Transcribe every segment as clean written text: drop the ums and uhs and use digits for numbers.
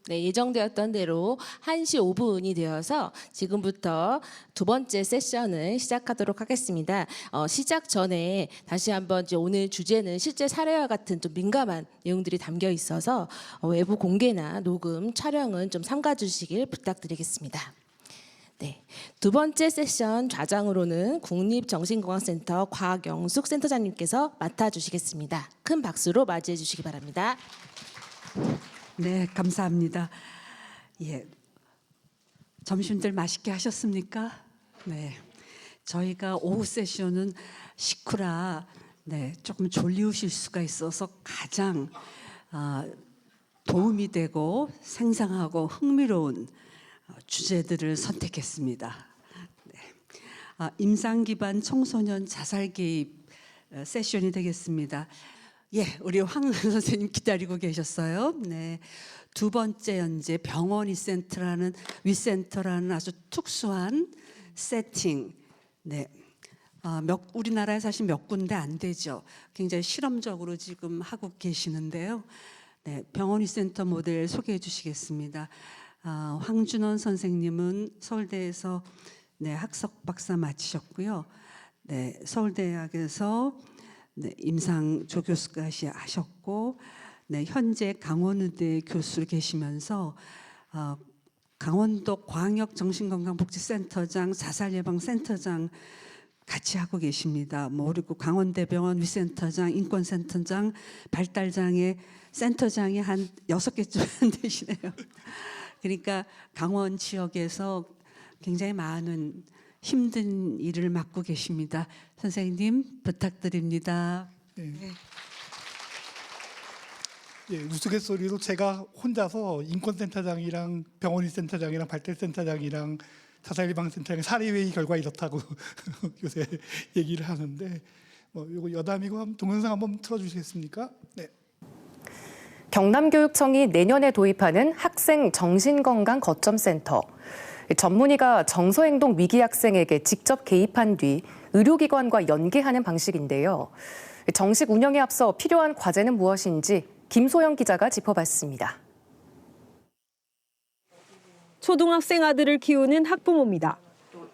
네, 예정되었던 대로 1시 5분이 되어서 지금부터 두 번째 세션을 시작하도록 하겠습니다. 시작 전에 다시 한번 이제 오늘 주제는 실제 사례와 같은 좀 민감한 내용들이 담겨 있어서 외부 공개나 녹음, 촬영은 좀 삼가 주시길 부탁드리겠습니다. 네, 두 번째 세션 좌장으로는 국립정신건강센터 곽영숙 센터장님께서 맡아주시겠습니다. 큰 박수로 맞이해 주시기 바랍니다. 네, 감사합니다. 예, 점심들 맛있게 하셨습니까? 네, 저희가 오후 세션은 식후라 조금 졸리우실 수가 있어서 가장 도움이 되고 생생하고 흥미로운 주제들을 선택했습니다. 네, 임상 기반 청소년 자살 개입 세션이 되겠습니다. 예, 우리 황 선생님 기다리고 계셨어요. 네, 두 번째 현재 병원 위센터라는 아주 특수한 세팅. 네, 우리나라에 사실 몇 군데 안 되죠. 굉장히 실험적으로 지금 하고 계시는데요. 네, 병원 위센터 모델 소개해 주시겠습니다. 황준원 선생님은 서울대에서 학석 박사 마치셨고요. 네, 서울대학에서 임상 조교수까지 하셨고, 현재 강원의대 교수로 계시면서 강원도 광역정신건강복지센터장, 자살예방센터장 같이 하고 계십니다. 그리고 강원대병원 위센터장, 인권센터장, 발달장애 센터장이 한 6개쯤 되시네요. 그러니까 강원 지역에서 굉장히 많은 힘든 일을 맡고 계십니다. 선생님 부탁드립니다. 네. 예, 우스갯소리로 제가 혼자서 인권센터장이랑 병원위센터장이랑 발달센터장이랑 자살예방센터장 사례회의 결과 이렇다고 요새 얘기를 하는데 이거 여담이고 동영상 한번 틀어주시겠습니까? 네. 경남교육청이 내년에 도입하는 학생 정신건강 거점센터. 전문의가 정서행동 위기 학생에게 직접 개입한 뒤 의료기관과 연계하는 방식인데요. 정식 운영에 앞서 필요한 과제는 무엇인지 김소영 기자가 짚어봤습니다. 초등학생 아들을 키우는 학부모입니다.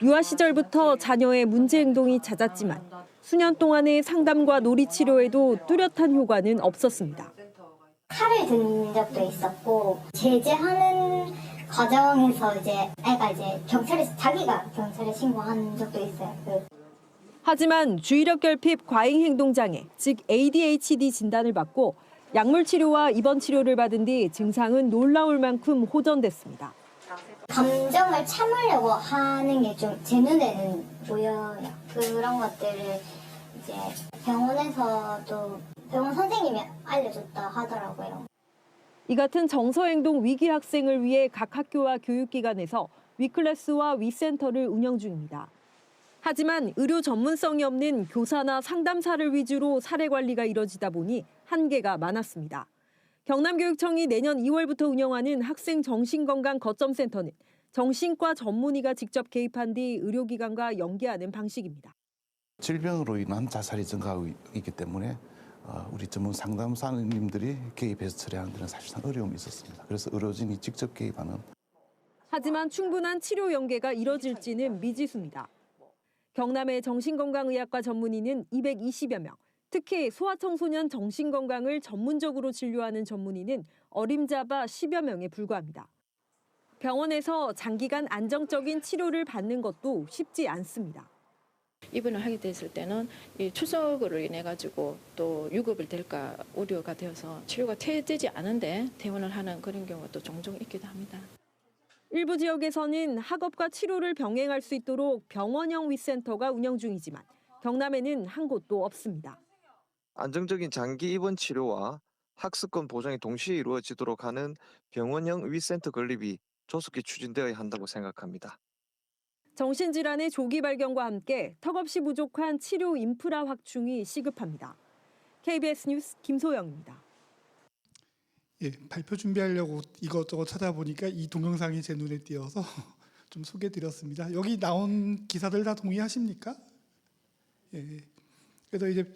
유아 시절부터 자녀의 문제 행동이 잦았지만 수년 동안의 상담과 놀이치료에도 뚜렷한 효과는 없었습니다. 칼을 든 적도 있었고 제재하는 과정에서 애가 자기가 경찰에 신고한 적도 있어요. 하지만 주의력 결핍 과잉 행동 장애, 즉 ADHD 진단을 받고 약물 치료와 입원 치료를 받은 뒤 증상은 놀라울 만큼 호전됐습니다. 감정을 참으려고 하는 게 좀 제 눈에는 보여요. 그런 것들을 병원에서도 병원 선생님이 알려줬다 하더라고요. 이 같은 정서행동 위기 학생을 위해 각 학교와 교육기관에서 위클래스와 위센터를 운영 중입니다. 하지만 의료 전문성이 없는 교사나 상담사를 위주로 사례 관리가 이뤄지다 보니 한계가 많았습니다. 경남교육청이 내년 2월부터 운영하는 학생 정신건강 거점센터는 정신과 전문의가 직접 개입한 뒤 의료기관과 연계하는 방식입니다. 질병으로 인한 자살이 증가하고 있기 때문에 우리 전문 상담사님들이 개입해서 처리하는 데는 사실상 어려움이 있었습니다. 그래서 의료진이 직접 개입하는. 하지만 충분한 치료 연계가 이뤄질지는 미지수입니다. 경남의 정신건강의학과 전문의는 220여 명, 특히 소아청소년 정신건강을 전문적으로 진료하는 전문의는 어림잡아 10여 명에 불과합니다. 병원에서 장기간 안정적인 치료를 받는 것도 쉽지 않습니다. 입원을 하게 됐을 때는 이 추석으로 인해 가지고 또 유급을 될까 우려가 되어서 치료가 되지 않은데 퇴원을 하는 그런 경우도 종종 있기도 합니다. 일부 지역에서는 학업과 치료를 병행할 수 있도록 병원형 위센터가 운영 중이지만 경남에는 한 곳도 없습니다. 안정적인 장기 입원 치료와 학습권 보장이 동시에 이루어지도록 하는 병원형 위센터 건립이 조속히 추진되어야 한다고 생각합니다. 정신질환의 조기 발견과 함께 턱없이 부족한 치료 인프라 확충이 시급합니다. KBS 뉴스 김소영입니다. 예, 발표 준비하려고 이것저것 찾아보니까 이 동영상이 제 눈에 띄어서 좀 소개드렸습니다. 여기 나온 기사들 다 동의하십니까? 예. 그래서 이제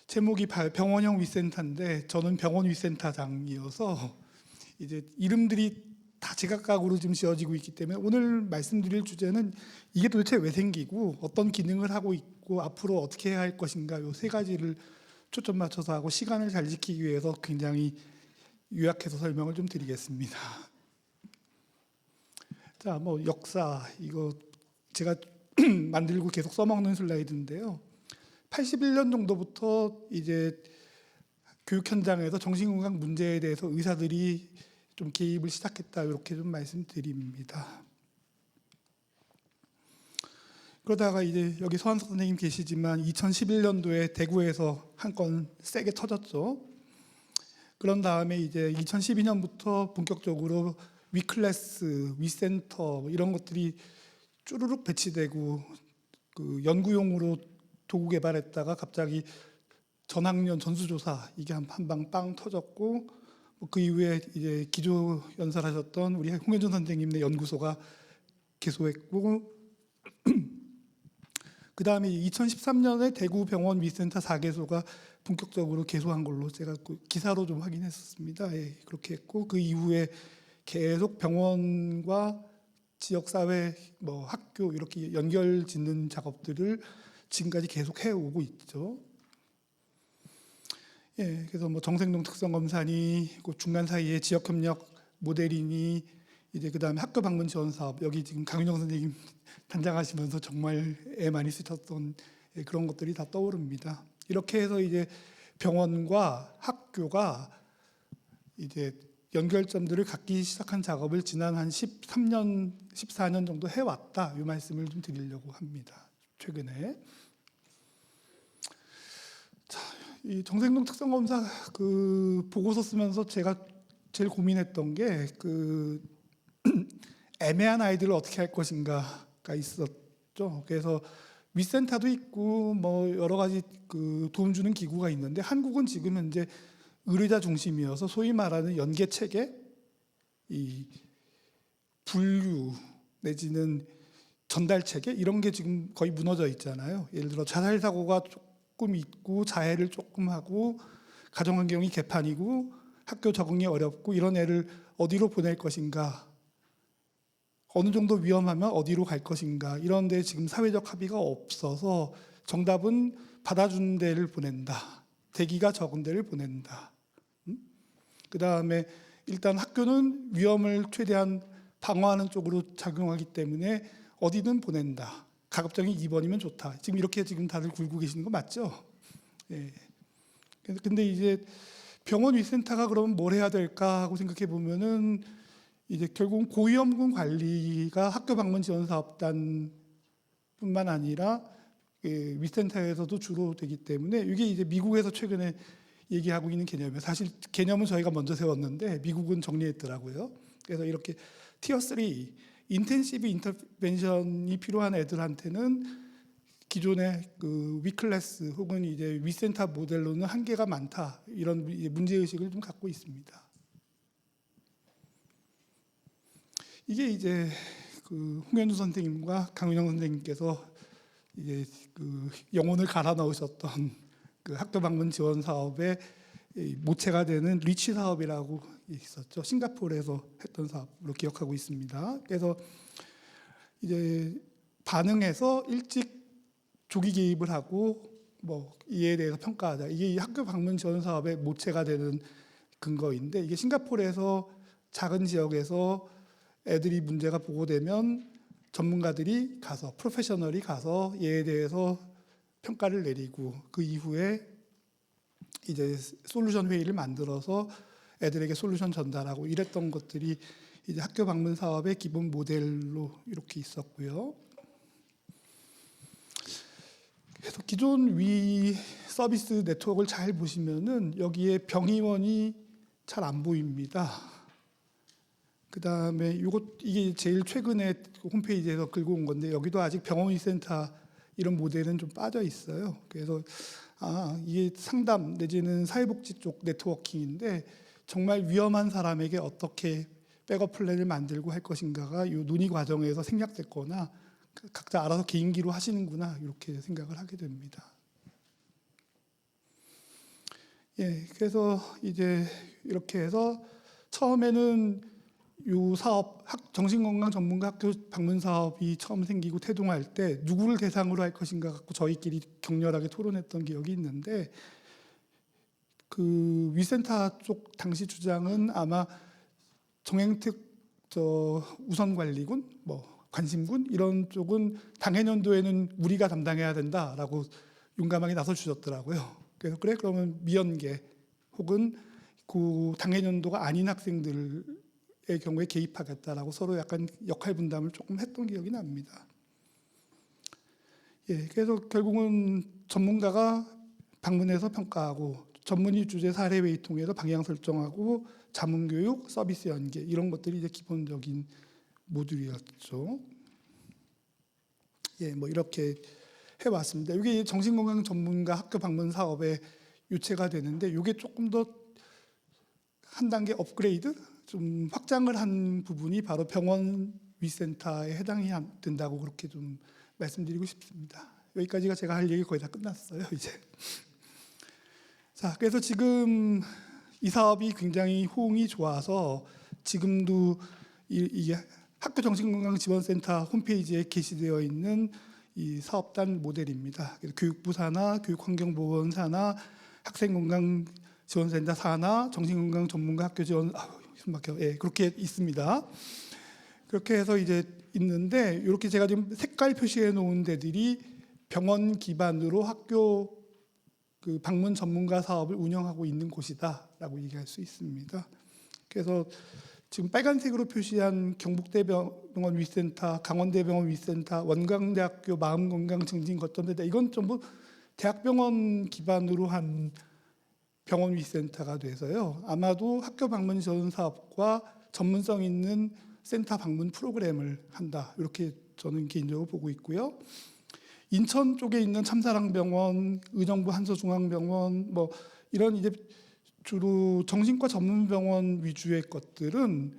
제목이 병원형 위센터인데 저는 병원 위센터장이어서 이제 이름들이 다 제각각으로 지금 지어지고 있기 때문에 오늘 말씀드릴 주제는 이게 도대체 왜 생기고 어떤 기능을 하고 있고 앞으로 어떻게 해야 할 것인가 요 세 가지를 초점 맞춰서 하고 시간을 잘 지키기 위해서 굉장히 요약해서 설명을 좀 드리겠습니다. 자, 뭐 역사 이거 제가 만들고 계속 써먹는 슬라이드인데요. 81년 정도부터 이제 교육 현장에서 정신건강 문제에 대해서 의사들이 좀 개입을 시작했다 이렇게 좀 말씀드립니다. 그러다가 이제 여기 서한석 선생님 계시지만 2011년도에 대구에서 한 건 세게 터졌죠. 그런 다음에 이제 2012년부터 본격적으로 위클래스, 위센터 이런 것들이 쭈루룩 배치되고 그 연구용으로 도구 개발했다가 갑자기 전학년 전수조사 이게 한 방 빵 터졌고 그 이후에 이제 기조 연설하셨던 우리 홍현준 선생님의 연구소가 개소했고 그 다음에 2013년에 대구 병원 위센터 4개소가 본격적으로 개소한 걸로 제가 기사로 좀 확인했었습니다. 예, 그렇게 했고 그 이후에 계속 병원과 지역사회, 뭐 학교 이렇게 연결 짓는 작업들을 지금까지 계속 해오고 있죠. 예, 그래서 뭐 정생동 특성검사니 그 중간 사이에 지역협력 모델이니 이제 그 다음에 학교 방문 지원 사업 여기 지금 강윤정 선생님 단장하시면서 정말 애 많이 쓰셨던 그런 것들이 다 떠오릅니다. 이렇게 해서 이제 병원과 학교가 이제 연결점들을 갖기 시작한 작업을 지난 한 13년, 14년 정도 해왔다 이 말씀을 좀 드리려고 합니다. 최근에 자, 이 정생동 특성검사 그 보고서 쓰면서 제가 제일 고민했던 게 그 애매한 아이들을 어떻게 할 것인가가 있었죠. 그래서 위센터도 있고 뭐 여러 가지 그 도움 주는 기구가 있는데 한국은 지금 현재 의료자 중심이어서 소위 말하는 연계 체계, 이 분류 내지는 전달 체계 이런 게 지금 거의 무너져 있잖아요. 예를 들어 자살 사고가 조금 있고 자해를 조금 하고 가정 환경이 개판이고 학교 적응이 어렵고 이런 애를 어디로 보낼 것인가, 어느 정도 위험하면 어디로 갈 것인가 이런 데 지금 사회적 합의가 없어서 정답은 받아주는 데를 보낸다. 대기가 적은 데를 보낸다. 그 다음에 일단 학교는 위험을 최대한 방어하는 쪽으로 작용하기 때문에 어디든 보낸다. 가급적이 입원이면 좋다. 지금 이렇게 지금 다들 굴고 계시는 거 맞죠? 예. 근데 이제 병원 위센터가 그러면 뭘 해야 될까 하고 생각해 보면은 이제 결국은 고위험군 관리가 학교 방문 지원 사업단뿐만 아니라 위센터에서도 주로 되기 때문에 이게 이제 미국에서 최근에 얘기하고 있는 개념이에요. 사실 개념은 저희가 먼저 세웠는데 미국은 정리했더라고요. 그래서 이렇게 티어 3 인텐시브 인터벤션이 필요한 애들한테는 기존의 그 위클래스 혹은 이제 위센터 모델로는 한계가 많다 이런 문제 의식을 좀 갖고 있습니다. 이게 이제 그 홍현주 선생님과 강윤영 선생님께서 이제 그 영혼을 갈아 넣으셨던 그 학교 방문 지원 사업의 모체가 되는 리치 사업이라고 있었죠. 싱가포르에서 했던 사업으로 기억하고 있습니다. 그래서 이제 반응해서 일찍 조기 개입을 하고 뭐 이에 대해서 평가하자. 이게 이 학교 방문 지원 사업의 모체가 되는 근거인데 이게 싱가포르에서 작은 지역에서 애들이 문제가 보고되면 전문가들이 가서 프로페셔널이 가서 얘에 대해서 평가를 내리고 그 이후에 이제 솔루션 회의를 만들어서 애들에게 솔루션 전달하고 이랬던 것들이 이제 학교 방문 사업의 기본 모델로 이렇게 있었고요. 그래서 기존 위 서비스 네트워크를 잘 보시면은 여기에 병의원이 잘 안 보입니다. 그 다음에 이게 제일 최근에 홈페이지에서 긁어 온 건데 여기도 아직 병원위센터 이런 모델은 좀 빠져 있어요. 그래서 이게 상담 내지는 사회복지 쪽 네트워킹인데 정말 위험한 사람에게 어떻게 백업 플랜을 만들고 할 것인가가 이 논의 과정에서 생략됐거나 각자 알아서 개인기로 하시는구나 이렇게 생각을 하게 됩니다. 예, 그래서 이제 이렇게 해서 처음에는 요 사업 정신건강 전문가 학교 방문 사업이 처음 생기고 태동할 때 누구를 대상으로 할 것인가 갖고 저희끼리 격렬하게 토론했던 기억이 있는데 그 위센터 쪽 당시 주장은 아마 정행특 우선관리군, 뭐 관심군 이런 쪽은 당해년도에는 우리가 담당해야 된다라고 용감하게 나서 주셨더라고요. 그래서 그래 그러면 미연계 혹은 그 당해년도가 아닌 학생들의 경우에 개입하겠다라고 서로 약간 역할 분담을 조금 했던 기억이 납니다. 예, 그래서 결국은 전문가가 방문해서 평가하고 전문의 주제 사례회의 통해서 방향 설정하고 자문교육, 서비스 연계 이런 것들이 이제 기본적인 모듈이었죠. 예, 뭐 이렇게 해왔습니다. 이게 정신건강 전문가 학교 방문 사업의 유체가 되는데 이게 조금 더 한 단계 업그레이드, 좀 확장을 한 부분이 바로 병원 위센터에 해당이 된다고 그렇게 좀 말씀드리고 싶습니다. 여기까지가 제가 할 얘기 거의 다 끝났어요, 이제. 자, 그래서 지금 이 사업이 굉장히 호응이 좋아서 지금도 이게 학교 정신건강지원센터 홈페이지에 게시되어 있는 이 사업단 모델입니다. 그래서 교육부 산하, 교육환경보건 산하, 학생건강지원센터 산하, 정신건강 전문가 학교 지원 숨막혀. 예, 그렇게 있습니다. 그렇게 해서 이제 있는데 이렇게 제가 지금 색깔 표시해 놓은 데들이 병원 기반으로 학교 그 방문 전문가 사업을 운영하고 있는 곳이다라고 얘기할 수 있습니다. 그래서 지금 빨간색으로 표시한 경북대병원 위센터, 강원대병원 위센터, 원광대학교 마음건강증진거점센터 이건 전부 대학병원 기반으로 한 병원 위센터가 돼서요. 아마도 학교 방문 지원 사업과 전문성 있는 센터 방문 프로그램을 한다. 이렇게 저는 개인적으로 보고 있고요. 인천 쪽에 있는 참사랑병원, 의정부 한서중앙병원 뭐 이런 이제 주로 정신과 전문병원 위주의 것들은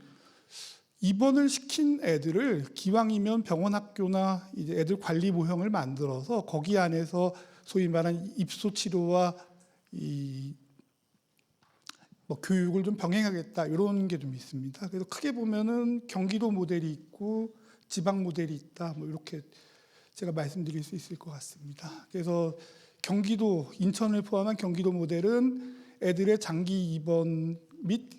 입원을 시킨 애들을 기왕이면 병원 학교나 이제 애들 관리 모형을 만들어서 거기 안에서 소위 말하는 입소 치료와 이 뭐 교육을 좀 병행하겠다 이런 게 좀 있습니다. 그래서 크게 보면은 경기도 모델이 있고 지방 모델이 있다. 뭐 이렇게 제가 말씀드릴 수 있을 것 같습니다. 그래서 경기도 인천을 포함한 경기도 모델은 애들의 장기 입원 및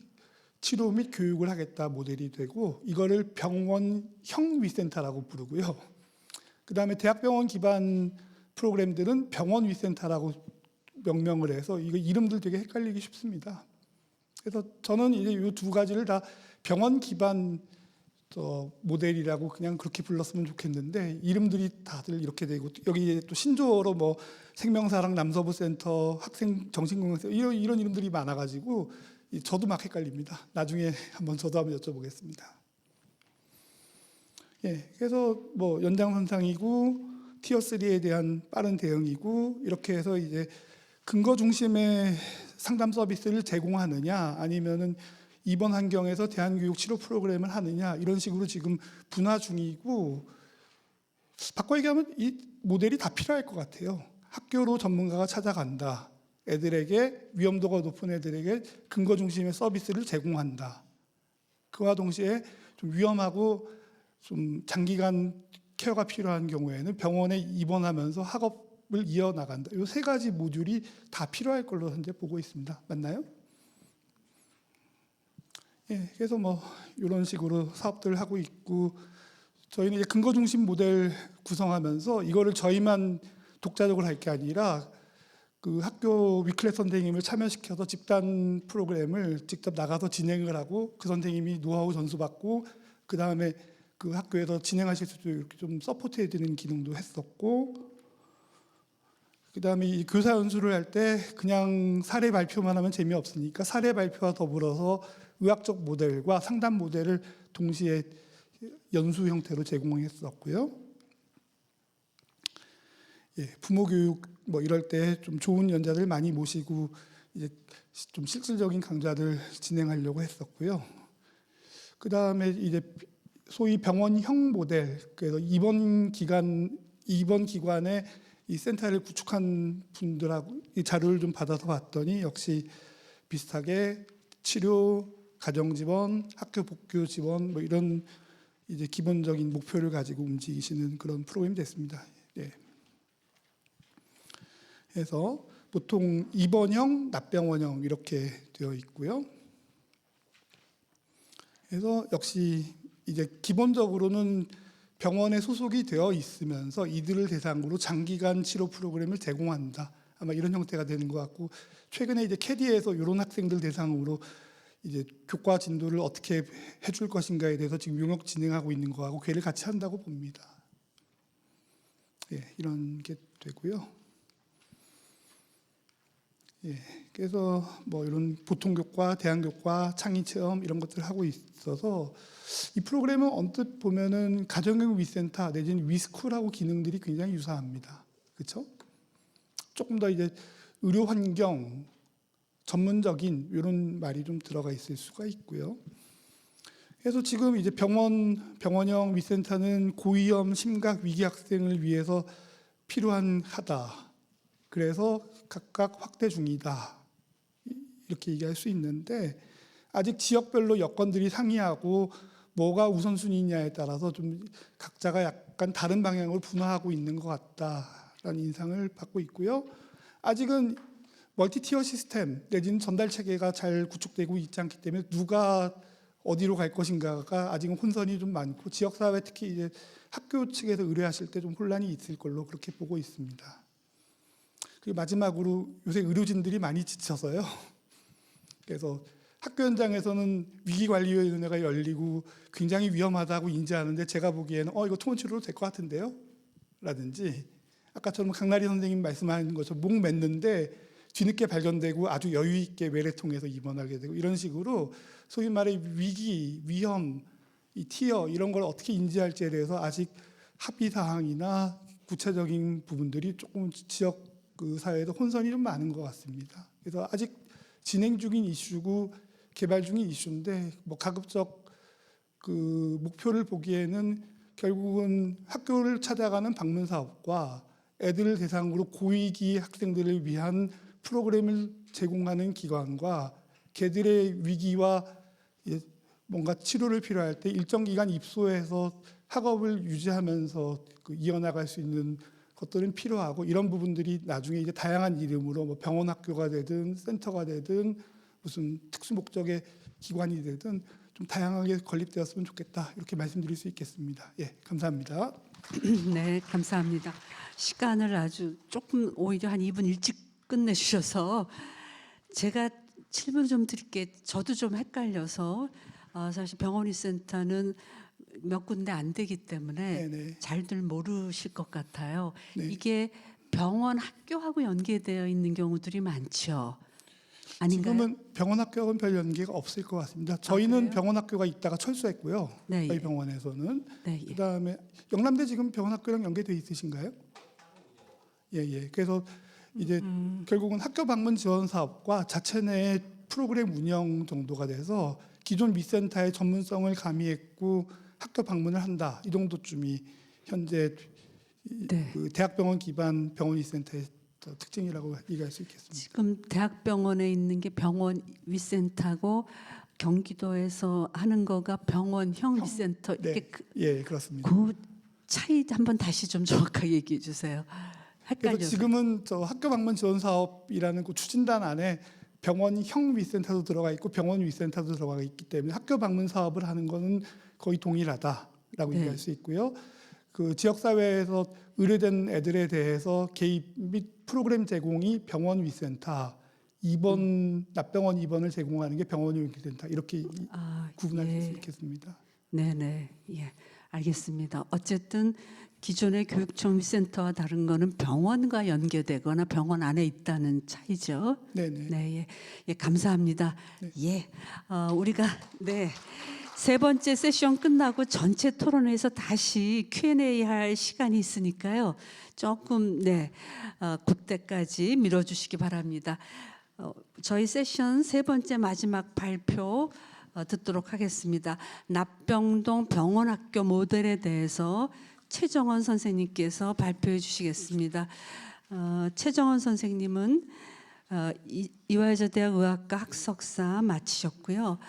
치료 및 교육을 하겠다 모델이 되고 이거를 병원형 위센터라고 부르고요. 그다음에 대학병원 기반 프로그램들은 병원 위센터라고 명명을 해서 이거 이름들 되게 헷갈리기 쉽습니다. 그래서 저는 이제 이 두 가지를 다 병원 기반 모델이라고 그냥 그렇게 불렀으면 좋겠는데 이름들이 다들 이렇게 되고 여기 또 신조어로 뭐 생명사랑 남서부 센터, 학생 정신건강센터 이런 이름들이 많아가지고 저도 막 헷갈립니다. 나중에 저도 한번 여쭤보겠습니다. 예, 그래서 뭐 연장선상이고 티어 3에 대한 빠른 대응이고 이렇게 해서 이제 근거 중심의 상담 서비스를 제공하느냐 아니면은 입원 환경에서 대안교육 치료 프로그램을 하느냐 이런 식으로 지금 분화 중이고 바꿔 얘기하면 이 모델이 다 필요할 것 같아요. 학교로 전문가가 찾아간다. 애들에게 위험도가 높은 애들에게 근거 중심의 서비스를 제공한다. 그와 동시에 좀 위험하고 좀 장기간 케어가 필요한 경우에는 병원에 입원하면서 학업을 이어나간다. 이 세 가지 모듈이 다 필요할 걸로 현재 보고 있습니다. 맞나요? 예, 그래서 뭐 이런 식으로 사업들을 하고 있고 저희는 이제 근거 중심 모델 구성하면서 이거를 저희만 독자적으로 할 게 아니라 그 학교 위클래스 선생님을 참여시켜서 집단 프로그램을 직접 나가서 진행을 하고 그 선생님이 노하우 전수받고 그 다음에 그 학교에서 진행하실 수도 이렇게 좀 서포트해 드리는 기능도 했었고 그 다음에 이 교사 연수를 할 때 그냥 사례 발표만 하면 재미없으니까 사례 발표와 더불어서 의학적 모델과 상담 모델을 동시에 연수 형태로 제공했었고요. 예, 부모 교육 뭐 이럴 때 좀 좋은 연자들 많이 모시고 이제 좀 실질적인 강좌들 진행하려고 했었고요. 그 다음에 이제 소위 병원형 모델, 그래서 입원 기관에 이 센터를 구축한 분들하고 이 자료를 좀 받아서 봤더니 역시 비슷하게 치료 가정 지원, 학교 복교 지원 뭐 이런 이제 기본적인 목표를 가지고 움직이시는 그런 프로그램이 됐습니다. 예. 그래서 보통 입원형, 납병원형 이렇게 되어 있고요. 그래서 역시 이제 기본적으로는 병원에 소속이 되어 있으면서 이들을 대상으로 장기간 치료 프로그램을 제공한다. 아마 이런 형태가 되는 것 같고, 최근에 이제 캐디에서 이런 학생들 대상으로 이제 교과 진도를 어떻게 해줄 것인가에 대해서 지금 용역 진행하고 있는 거하고 괴를 같이 한다고 봅니다. 예, 이런 게 되고요. 예, 그래서 뭐 이런 보통교과, 대안교과, 창의체험 이런 것들을 하고 있어서 이 프로그램은 언뜻 보면은 가정교육 위센터 내지는 위스쿨하고 기능들이 굉장히 유사합니다. 그렇죠? 조금 더 이제 의료 환경 전문적인 이런 말이 좀 들어가 있을 수가 있고요. 그래서 지금 이제 병원형 위센터는 고위험 심각 위기 학생을 위해서 필요하다. 그래서 각각 확대 중이다. 이렇게 얘기할 수 있는데 아직 지역별로 여건들이 상이하고 뭐가 우선순위냐에 따라서 좀 각자가 약간 다른 방향으로 분화하고 있는 것 같다라는 인상을 받고 있고요. 아직은 멀티티어 시스템 내지는 전달 체계가 잘 구축되고 있지 않기 때문에 누가 어디로 갈 것인가가 아직은 혼선이 좀 많고 지역사회 특히 이제 학교 측에서 의뢰하실 때 좀 혼란이 있을 걸로 그렇게 보고 있습니다. 그리고 마지막으로 요새 의료진들이 많이 지쳐서요. 그래서 학교 현장에서는 위기관리위원회가 열리고 굉장히 위험하다고 인지하는데 제가 보기에는 이거 통원치료로 될 것 같은데요? 라든지 아까처럼 강나리 선생님 말씀하신 것처럼 목 맸는데 뒤늦게 발견되고 아주 여유 있게 외래 통해서 입원하게 되고 이런 식으로 소위 말해 위기, 위험, 이 티어 이런 걸 어떻게 인지할지에 대해서 아직 합의 사항이나 구체적인 부분들이 조금 지역 그 사회에도 혼선이 좀 많은 것 같습니다. 그래서 아직 진행 중인 이슈고 개발 중인 이슈인데 뭐 가급적 그 목표를 보기에는 결국은 학교를 찾아가는 방문 사업과 애들을 대상으로 고위기 학생들을 위한 프로그램을 제공하는 기관과 걔들의 위기와 뭔가 치료를 필요할 때 일정 기간 입소해서 학업을 유지하면서 이어나갈 수 있는 것들은 필요하고 이런 부분들이 나중에 이제 다양한 이름으로 뭐 병원 학교가 되든 센터가 되든 무슨 특수 목적의 기관이 되든 좀 다양하게 건립되었으면 좋겠다 이렇게 말씀드릴 수 있겠습니다. 예, 감사합니다. 네, 감사합니다. 시간을 아주 조금 오히려 한 2분 일찍 끝내주셔서 제가 질문 좀 드릴게요. 저도 좀 헷갈려서 사실 병원위센터는 몇 군데 안 되기 때문에 네네. 잘들 모르실 것 같아요. 네. 이게 병원 학교하고 연계되어 있는 경우들이 많죠. 아닌가요? 지금은 병원 학교하고는 별 연계가 없을 것 같습니다. 저희는 그래요? 병원 학교가 있다가 철수했고요. 네, 저희 예. 병원에서는 네, 예. 그다음에 영남대 지금 병원 학교랑 연계돼 있으신가요? 예. 그래서 이제 결국은 학교 방문 지원 사업과 자체 내 프로그램 운영 정도가 돼서 기존 위센터의 전문성을 가미했고 학교 방문을 한다 이 정도쯤이 현재 네. 그 대학병원 기반 병원 위센터의 특징이라고 얘기할 수 있겠습니다. 지금 대학병원에 있는 게 병원 위센터고 경기도에서 하는 거가 병원형 위센터 이렇게 예, 그렇습니다. 그 차이 한번 다시 좀 정확하게 얘기해 주세요. 그래서 헷갈려서. 지금은 저 학교 방문 지원 사업이라는 그 추진단 안에 병원형 위센터도 들어가 있고 병원 위센터도 들어가 있기 때문에 학교 방문 사업을 하는 거는 거의 동일하다라고 네. 얘기할 수 있고요. 그 지역 사회에서 의뢰된 애들에 대해서 개입 및 프로그램 제공이 병원 위센터, 입원 납병원 입원을 제공하는 게 병원형 위센터 이렇게 구분할 예. 수 있겠습니다. 네네, 예, 알겠습니다. 어쨌든 기존의 교육청 위센터와 다른 거는 병원과 연계되거나 병원 안에 있다는 차이죠. 네네. 네, 예, 감사합니다. 예, 우리가 세 번째 세션 끝나고 전체 토론회에서 다시 Q&A 할 시간이 있으니까요. 조금 그때까지 미뤄주시기 바랍니다. 저희 세션 세 번째 마지막 발표 듣도록 하겠습니다. 납병동 병원학교 모델에 대해서 최정원 선생님께서 발표해 주시겠습니다. 최정원 선생님은 이화여자대학 의학과 학석사 마치셨고요.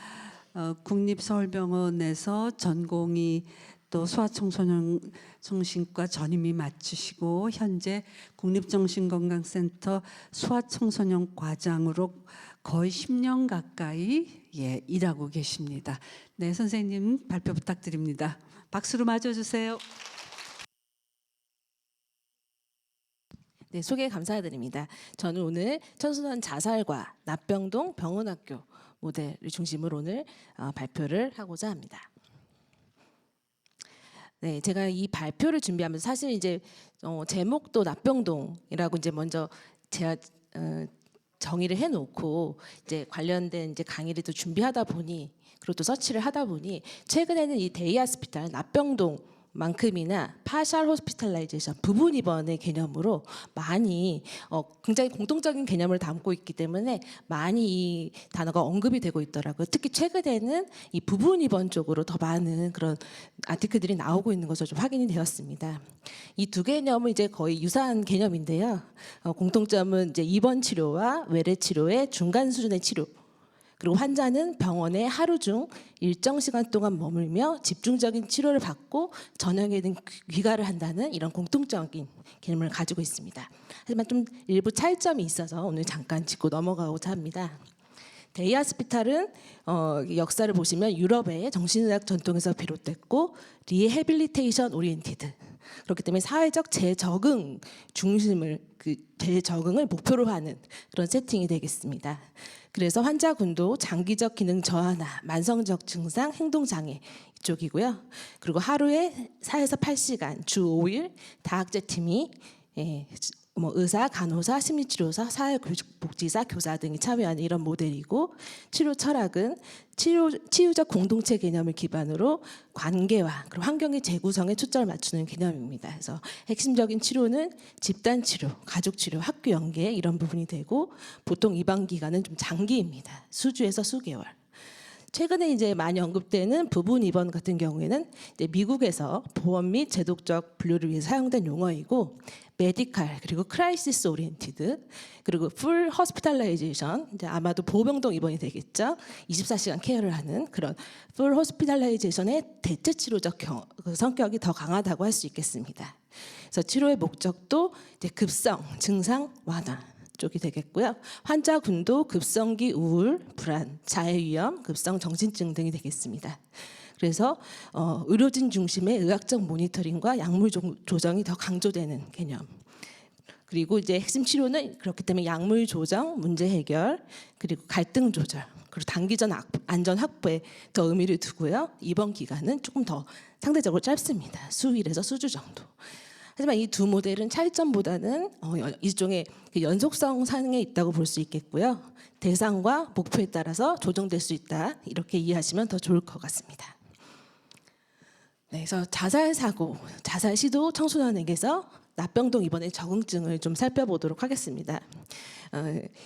국립서울병원에서 전공이 또 소아청소년정신과 전임이 마치시고 현재 국립정신건강센터 소아청소년 과장으로 거의 10년 가까이 일하고 계십니다. 네, 선생님 발표 부탁드립니다. 박수로 맞아주세요. 네, 소개 감사드립니다. 저는 오늘 청소년 자살과 납병동 병원학교 모델을 중심으로 오늘 발표를 하고자 합니다. 네, 제가 이 발표를 준비하면서 사실 이제 제목도 납병동이라고 이제 먼저 제가 정의를 해놓고 이제 관련된 이제 강의를 또 준비하다 보니 그리고 또 서치를 하다 보니 최근에는 이 데이하스피탈 납병동만큼이나 파셜 호스피탈라이제이션 부분 입원의 개념으로 많이 굉장히 공통적인 개념을 담고 있기 때문에 많이 이 단어가 언급이 되고 있더라고요. 특히 최근에는 이 부분 입원 쪽으로 더 많은 그런 아티클들이 나오고 있는 것으로 좀 확인이 되었습니다. 이 두 개념은 이제 거의 유사한 개념인데요. 공통점은 이제 입원 치료와 외래 치료의 중간 수준의 치료. 그리고 환자는 병원에 하루 중 일정 시간 동안 머물며 집중적인 치료를 받고 저녁에는 귀가를 한다는 이런 공통적인 개념을 가지고 있습니다. 하지만 좀 일부 차이점이 있어서 오늘 잠깐 짚고 넘어가고자 합니다. 데이하스피탈은 역사를 보시면 유럽의 정신의학 전통에서 비롯됐고 리해빌리테이션 오리엔티드 그렇기 때문에 사회적 재적응 중심을 재적응을 목표로 하는 그런 세팅이 되겠습니다. 그래서 환자군도 장기적 기능 저하나 만성적 증상, 행동 장애 이쪽이고요. 그리고 하루에 4에서 8시간 주 5일 다학제 팀이 의사, 간호사, 심리치료사, 사회복지사, 교사 등이 참여하는 이런 모델이고 치료 철학은 치유적 공동체 개념을 기반으로 관계와 그리고 환경의 재구성에 초점을 맞추는 개념입니다. 그래서 핵심적인 치료는 집단 치료, 가족 치료, 학교 연계 이런 부분이 되고 보통 입원 기간은 좀 장기입니다. 수주에서 수개월. 최근에 이제 많이 언급되는 부분 입원 같은 경우에는 이제 미국에서 보험 및 제도적 분류를 위해 사용된 용어이고 메디칼 그리고 크라이시스 오리엔티드 그리고 풀 호스피탈라이제이션 이제 아마도 보병동 입원이 되겠죠. 24시간 케어를 하는 그런 풀 호스피탈라이제이션의 대체 치료적 성격이 더 강하다고 할 수 있겠습니다. 그래서 치료의 목적도 이제 급성 증상 완화 쪽이 되겠고요. 환자군도 급성기 우울, 불안, 자해 위험, 급성 정신증 등이 되겠습니다. 그래서 의료진 중심의 의학적 모니터링과 약물 조정이 더 강조되는 개념. 그리고 이제 핵심 치료는 그렇기 때문에 약물 조정, 문제 해결, 그리고 갈등 조절, 그리고 단기전 안전 확보에 더 의미를 두고요. 입원 기간은 조금 더 상대적으로 짧습니다. 수일에서 수주 정도. 하지만 이 두 모델은 차이점보다는 일종의 연속성 상에 있다고 볼 수 있겠고요. 대상과 목표에 따라서 조정될 수 있다. 이렇게 이해하시면 더 좋을 것 같습니다. 네, 그래서 자살 사고, 자살 시도 청소년에게서 납병동 입원의 적응증을 좀 살펴보도록 하겠습니다.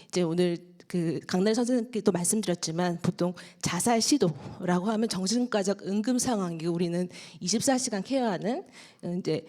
이제 오늘 강날 선생님께도 말씀드렸지만 보통 자살 시도라고 하면 정신과적 응급 상황이고 우리는 24시간 케어하는 이제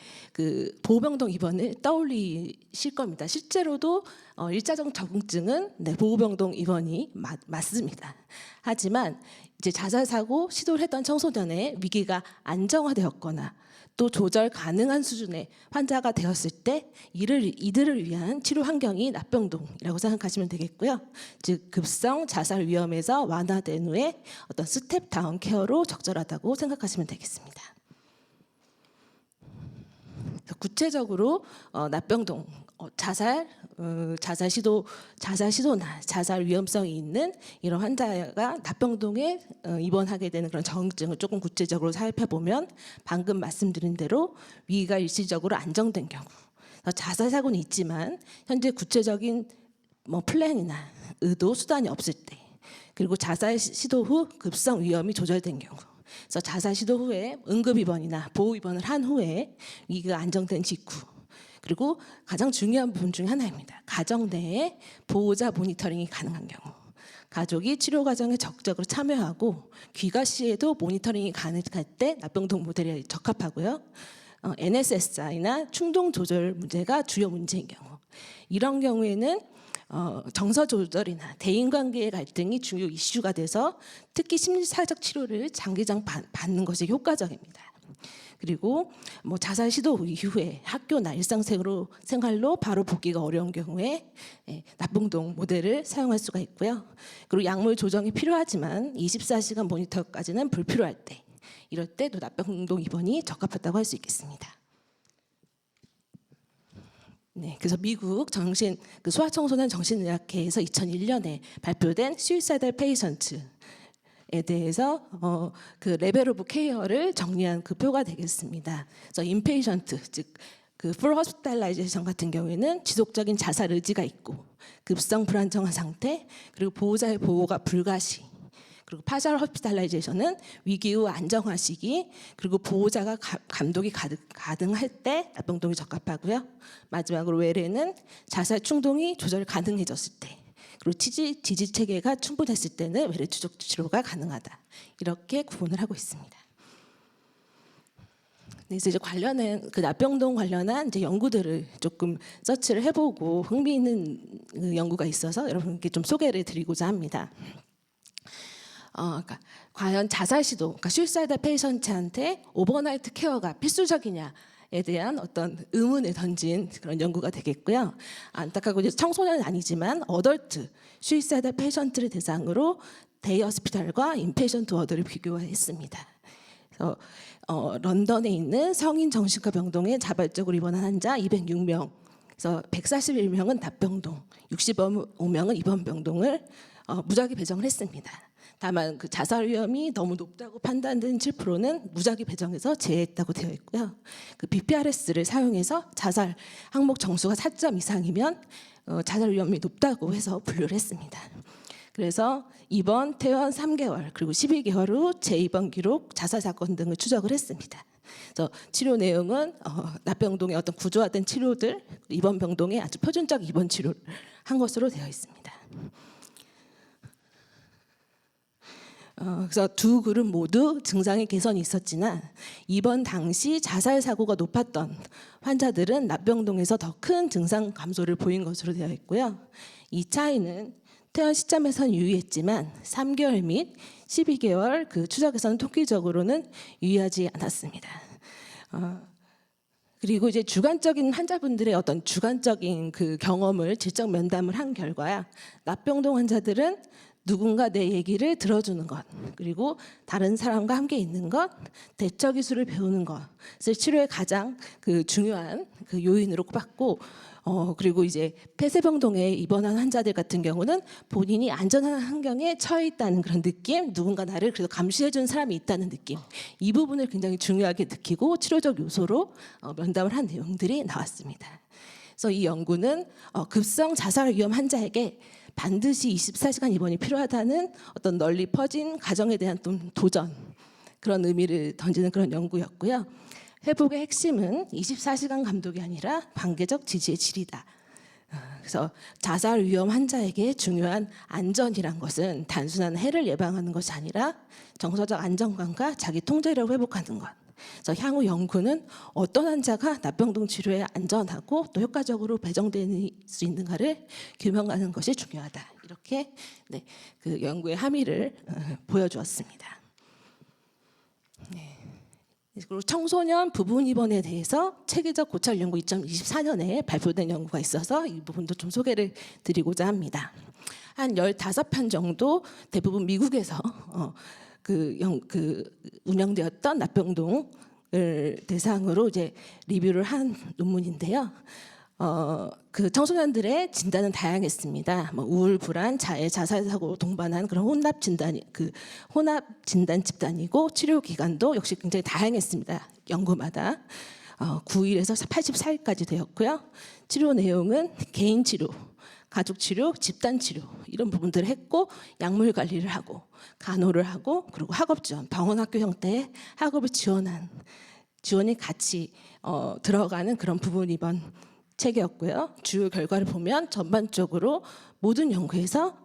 보호병동 입원을 떠올리실 겁니다. 실제로도 일자적 적응증은 보호병동 입원이 맞습니다. 하지만 이제 자살 사고 시도를 했던 청소년의 위기가 안정화되었거나 또 조절 가능한 수준의 환자가 되었을 때 이들을 위한 치료 환경이 납병동이라고 생각하시면 되겠고요. 즉 급성 자살 위험에서 완화된 후에 어떤 스텝 다운 케어로 적절하다고 생각하시면 되겠습니다. 구체적으로 납병동 자살 시도나 자살 위험성이 있는 이런 환자가 납병동에 입원하게 되는 그런 적응증을 조금 구체적으로 살펴보면 방금 말씀드린 대로 위기가 일시적으로 안정된 경우 자살 사고는 있지만 현재 구체적인 플랜이나 의도 수단이 없을 때 그리고 자살 시도 후 급성 위험이 조절된 경우 그래서 자살 시도 후에 응급 입원이나 보호 입원을 한 후에 위기가 안정된 직후 그리고 가장 중요한 부분 중에 하나입니다. 가정 내에 보호자 모니터링이 가능한 경우 가족이 치료 과정에 적극적으로 참여하고 귀가 시에도 모니터링이 가능할 때 납병동 모델이 적합하고요. NSSI나 충동 조절 문제가 주요 문제인 경우 이런 경우에는 정서 조절이나 대인관계의 갈등이 중요 이슈가 돼서 특히 심리사회적 치료를 장기간 받는 것이 효과적입니다. 그리고 뭐 자살 시도 이후에 학교나 생활로 바로 복귀가 어려운 경우에 납봉동 모델을 사용할 수가 있고요. 그리고 약물 조정이 필요하지만 24시간 모니터까지는 불필요할 때, 이럴 때 또 납병동 입원이 적합하다고 할 수 있겠습니다. 네, 그래서 미국 소아청소년 정신의학회에서 2001년에 발표된 Suicidal Patient에 대해서 그 레벨 오브 케어를 정리한 그 표가 되겠습니다. 그래서 인페이션트, 즉 그 풀 호스피탈라이제이션 같은 경우에는 지속적인 자살 의지가 있고 급성 불안정한 상태, 그리고 보호자의 보호가 불가시, 그리고 파셜 호스피탈라이제이션은 위기 후 안정화 시기, 그리고 보호자가 감독이 가능할 때 납병동이 적합하고요. 마지막으로 외래는 자살 충동이 조절 가능해졌을 때, 그리고 지지 체계가 충분했을 때는 외래 추적 치료가 가능하다. 이렇게 구분을 하고 있습니다. 그래서 이제 관련한 그 납병동 관련한 이제 연구들을 조금 서치를 해보고 흥미있는 그 연구가 있어서 여러분께 좀 소개를 드리고자 합니다. 그러니까 과연 자살 시도, 그러니까 suicidal patient한테 오버나이트 케어가 필수적이냐에 대한 어떤 의문을 던진 그런 연구가 되겠고요. 안타깝고 이제 청소년은 아니지만 어덜트 suicidal patient를 대상으로 데이 호스피탈과 인페이션트 워드를 비교했습니다. 그래서 런던에 있는 성인 정신과 병동에 자발적으로 입원한 환자 206명, 그래서 141명은 납병동, 65명은 입원병동을 무작위 배정을 했습니다. 다만 그 자살 위험이 너무 높다고 판단된 7%는 무작위 배정해서 제외했다고 되어 있고요. 그 BPRS를 사용해서 자살 항목 정수가 4점 이상이면 자살 위험이 높다고 해서 분류를 했습니다. 그래서 입원, 퇴원 3개월, 그리고 12개월 후 재입원 기록, 자살 사건 등을 추적을 했습니다. 그래서 치료 내용은 납병동의 어떤 구조화된 치료들, 입원 병동의 아주 표준적 입원 치료를 한 것으로 되어 있습니다. 그래서 두 그룹 모두 증상의 개선이 있었지만 입원 당시 자살 사고가 높았던 환자들은 납병동에서 더 큰 증상 감소를 보인 것으로 되어 있고요. 이 차이는 퇴원 시점에선 유의했지만 3개월 및 12개월 그 추적에서는 통계적으로는 유의하지 않았습니다. 그리고 이제 주관적인 환자분들의 어떤 주관적인 그 경험을 질적 면담을 한 결과야 납병동 환자들은 누군가 내 얘기를 들어주는 것, 그리고 다른 사람과 함께 있는 것, 대처 기술을 배우는 것을 치료의 가장 그 중요한 그 요인으로 꼽았고, 그리고 이제 폐쇄병동에 입원한 환자들 같은 경우는 본인이 안전한 환경에 처해 있다는 그런 느낌, 누군가 나를 그래도 감시해주는 사람이 있다는 느낌, 이 부분을 굉장히 중요하게 느끼고 치료적 요소로 면담을 한 내용들이 나왔습니다. 그래서 이 연구는 급성 자살 위험 환자에게 반드시 24시간 입원이 필요하다는 어떤 널리 퍼진 가정에 대한 좀 도전, 그런 의미를 던지는 그런 연구였고요. 회복의 핵심은 24시간 감독이 아니라 관계적 지지의 질이다. 그래서 자살 위험 환자에게 중요한 안전이란 것은 단순한 해를 예방하는 것이 아니라 정서적 안정감과 자기 통제력을 회복하는 것. 그래서 향후 연구는 어떤 환자가 납병동 치료에 안전하고 또 효과적으로 배정될 수 있는가를 규명하는 것이 중요하다. 이렇게 네, 그 연구의 함의를 보여주었습니다. 네. 그리고 청소년 부분 입원에 대해서 체계적 고찰 연구 2024년에 발표된 연구가 있어서 이 부분도 좀 소개를 드리고자 합니다. 한 15편 정도 대부분 미국에서 운영되었던 납병동을 대상으로 이제 리뷰를 한 논문인데요. 그 청소년들의 진단은 다양했습니다. 뭐 우울, 불안, 자해, 자살 사고 동반한 그런 혼합 진단 집단이고 치료 기간도 역시 굉장히 다양했습니다. 연구마다 9일에서 84일까지 되었고요. 치료 내용은 개인 치료, 가족 치료, 집단 치료 이런 부분들을 했고 약물 관리를 하고 간호를 하고 그리고 학업 지원, 병원 학교 형태의 학업을 지원이 같이 들어가는 그런 부분 입원 체계였고요. 주요 결과를 보면 전반적으로 모든 연구에서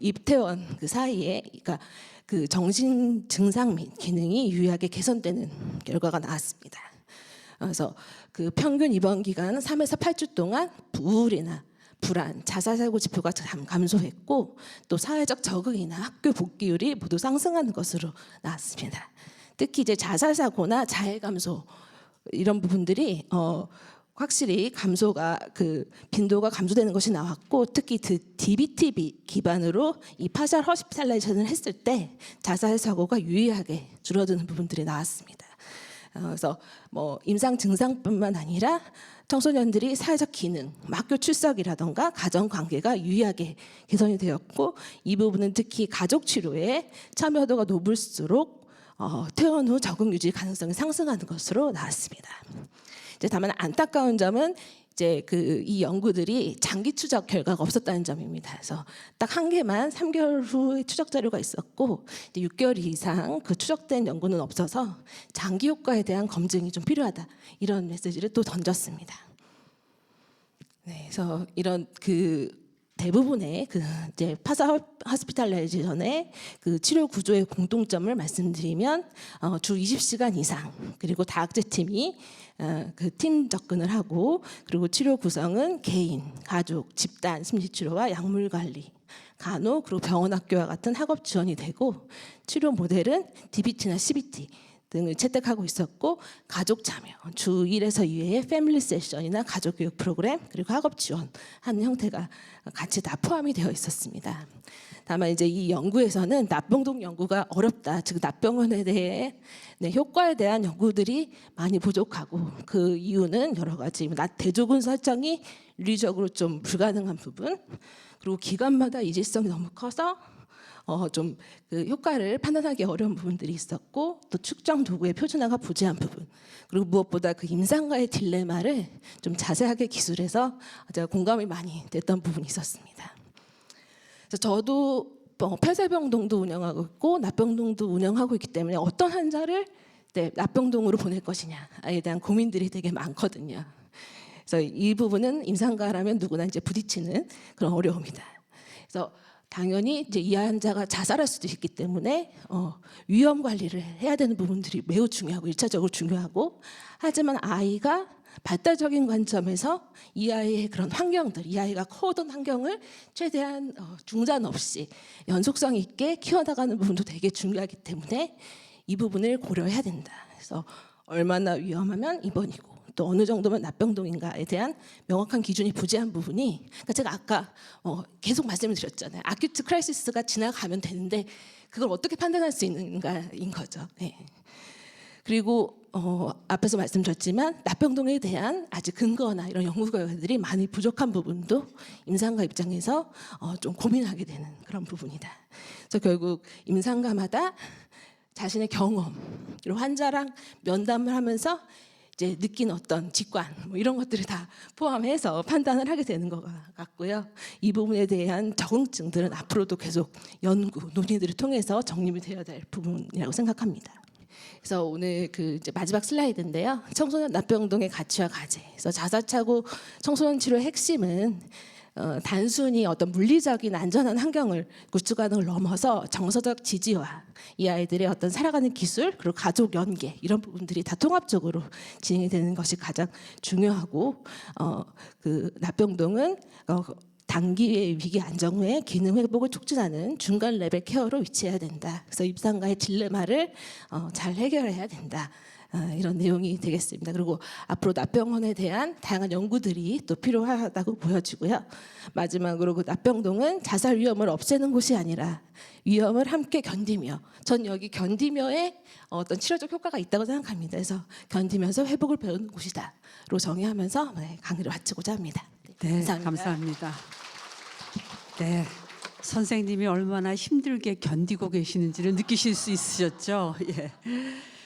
입퇴원 그 사이에 그러니까 그 정신 증상 및 기능이 유의하게 개선되는 결과가 나왔습니다. 그래서 그 평균 입원 기간은 3에서 8주 동안 우울이나 불안, 자살 사고 지표가 감소했고 또 사회적 적응이나 학교 복귀율이 모두 상승하는 것으로 나왔습니다. 특히 이제 자살 사고나 자해 감소 이런 부분들이 확실히 감소가 빈도가 감소되는 것이 나왔고 특히 DBT 기반으로 이 파셜 허스피탈라이제이션을 했을 때 자살 사고가 유의하게 줄어드는 부분들이 나왔습니다. 그래서 뭐 임상 증상뿐만 아니라 청소년들이 사회적 기능, 학교 출석이라던가 가정 관계가 유의하게 개선이 되었고 이 부분은 특히 가족 치료에 참여도가 높을수록 퇴원 후 적응 유지 가능성이 상승하는 것으로 나왔습니다. 이제 다만 안타까운 점은 이제 이 연구들이 장기 추적 결과가 없었다는 점입니다. 그래서 딱 한 개만 3개월 후에 추적 자료가 있었고 이제 6개월 이상 추적된 연구는 없어서 장기 효과에 대한 검증이 좀 필요하다 이런 메시지를 또 던졌습니다. 네, 그래서 이런 대부분의 이제 파사 호스피탈라이제이션의 치료 구조의 공통점을 말씀드리면 주 20시간 이상 그리고 다학제 팀이 팀 접근을 하고 그리고 치료 구성은 개인, 가족, 집단 심리치료와 약물 관리, 간호 그리고 병원 학교와 같은 학업 지원이 되고 치료 모델은 DBT나 CBT 등을 채택하고 있었고 가족 참여, 주 1에서 2회의 패밀리 세션이나 가족 교육 프로그램 그리고 학업 지원하는 형태가 같이 다 포함이 되어 있었습니다. 다만 이제 이 연구에서는 납병동 연구가 어렵다, 즉 납병원에 대해 효과에 대한 연구들이 많이 부족하고 그 이유는 여러 가지, 대조군 설정이 윤리적으로 좀 불가능한 부분, 그리고 기관마다 이질성이 너무 커서 좀 효과를 판단하기 어려운 부분들이 있었고 또 측정 도구의 표준화가 부재한 부분, 그리고 무엇보다 임상과의 딜레마를 좀 자세하게 기술해서 제가 공감이 많이 됐던 부분이 있었습니다. 그래서 저도 폐쇄병동도 운영하고 있고 납병동도 운영하고 있기 때문에 어떤 환자를 납병동으로 보낼 것이냐에 대한 고민들이 되게 많거든요. 그래서 이 부분은 임상가라면 누구나 이제 부딪히는 그런 어려움이다. 그래서 당연히 이제 이 환자가 자살할 수도 있기 때문에 위험 관리를 해야 되는 부분들이 매우 중요하고 1차적으로 중요하고, 하지만 아이가 발달적인 관점에서 이 아이의 그런 환경들, 이 아이가 커오던 환경을 최대한 중단 없이 연속성 있게 키워나가는 부분도 되게 중요하기 때문에 이 부분을 고려해야 된다. 그래서 얼마나 위험하면 입원이고 또 어느 정도면 납병동인가에 대한 명확한 기준이 부재한 부분이, 그러니까 제가 아까 계속 말씀을 드렸잖아요. 아큐트 크라이시스가 지나가면 되는데 그걸 어떻게 판단할 수 있는가인 거죠. 네. 그리고 앞에서 말씀드렸지만 납병동에 대한 아직 근거나 이런 연구 결과들이 많이 부족한 부분도 임상가 입장에서 좀 고민하게 되는 그런 부분이다. 그래서 결국 임상가마다 자신의 경험, 그리고 환자랑 면담을 하면서 이제 느낀 어떤 직관 이런 것들을 다 포함해서 판단을 하게 되는 것 같고요. 이 부분에 대한 적응증들은 앞으로도 계속 연구, 논의들을 통해서 정립이 되어야 될 부분이라고 생각합니다. 그래서 오늘 이제 마지막 슬라이드인데요. 청소년 납병동의 가치와 과제. 그래서 자살차고 청소년 치료의 핵심은 단순히 어떤 물리적인 안전한 환경을 구축하는 걸 넘어서 정서적 지지와 이 아이들의 어떤 살아가는 기술 그리고 가족 연계 이런 부분들이 다 통합적으로 진행이 되는 것이 가장 중요하고 납병동은 단기의 위기 안정 후에 기능 회복을 촉진하는 중간 레벨 케어로 위치해야 된다. 그래서 임상과의 딜레마를 잘 해결해야 된다. 이런 내용이 되겠습니다. 그리고 앞으로 납병원에 대한 다양한 연구들이 또 필요하다고 보여지고요. 마지막으로 납병동은 자살 위험을 없애는 곳이 아니라 위험을 함께 견디며, 전 여기 견디며의 어떤 치료적 효과가 있다고 생각합니다. 그래서 견디면서 회복을 배우는 곳이다로 정의하면서 강의를 마치고자 합니다. 네, 감사합니다. 감사합니다. 네, 선생님이 얼마나 힘들게 견디고 계시는지를 느끼실 수 있으셨죠? 예.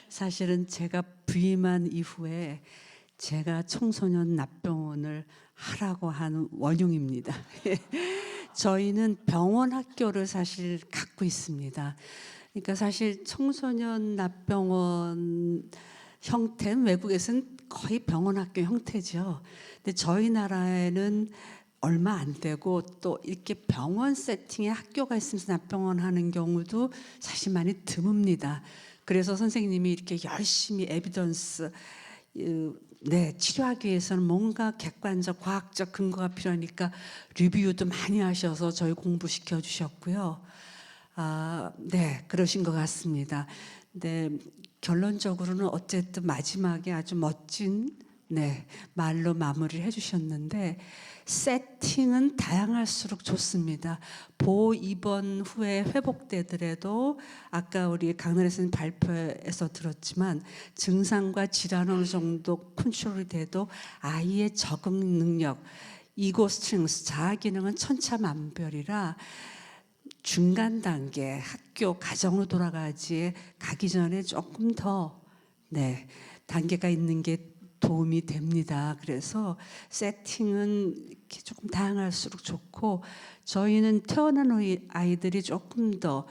사실은 제가 부임한 이후에 제가 청소년 납병원을 하라고 하는 원흉입니다. 저희는 병원 학교를 사실 갖고 있습니다. 그러니까 사실 청소년 납병원 형태는 외국에서는 거의 병원 학교 형태죠. 근데 저희 나라에는 얼마 안 되고 또 이렇게 병원 세팅의 학교가 있으면서 납병원 하는 경우도 사실 많이 드뭅니다. 그래서 선생님이 이렇게 열심히 에비던스 네, 치료하기 위해서는 뭔가 객관적, 과학적 근거가 필요하니까 리뷰도 많이 하셔서 저희 공부시켜 주셨고요. 네, 그러신 것 같습니다. 네, 결론적으로는 어쨌든 마지막에 아주 멋진 말로 마무리를 해주셨는데 세팅은 다양할수록 좋습니다. 보호 입원 후에 회복되더라도 아까 우리 강나래 선생님 발표에서 들었지만 증상과 질환 어느 정도 컨트롤이 돼도 아이의 적응 능력, 이고 스트렝스, 자아 기능은 천차만별이라 중간 단계 학교 가정으로 돌아가지 가기 전에 조금 더 단계가 있는 게 도움이 됩니다. 그래서 세팅은 이렇게 조금 다양할수록 좋고 저희는 태어난 아이들이 조금 더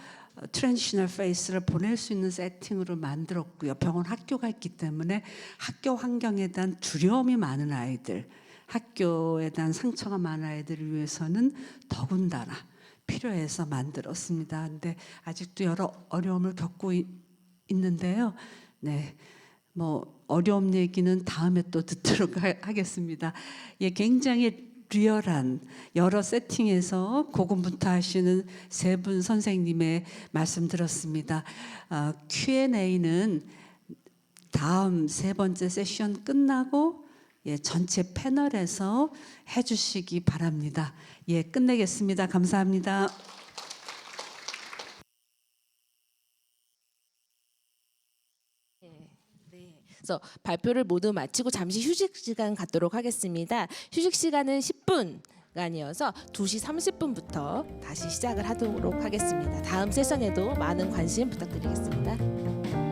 트랜지셔널 페이스를 보낼 수 있는 세팅으로 만들었고요. 병원 학교가 있기 때문에 학교 환경에 대한 두려움이 많은 아이들, 학교에 대한 상처가 많은 아이들을 위해서는 더군다나 필요해서 만들었습니다. 근데 아직도 여러 어려움을 겪고 있는데요. 뭐 어려움 얘기는 다음에 또 듣도록 하겠습니다. 예, 굉장히 리얼한 여러 세팅에서 고군분투 하시는 세 분 선생님의 말씀 들었습니다. Q&A는 다음 세 번째 세션 끝나고 전체 패널에서 해주시기 바랍니다. 예, 끝내겠습니다. 감사합니다. 그래서 발표를 모두 마치고 잠시 휴식 시간 갖도록 하겠습니다. 휴식 시간은 10분간이어서 2시 30분부터 다시 시작을 하도록 하겠습니다. 다음 세션에도 많은 관심 부탁드리겠습니다.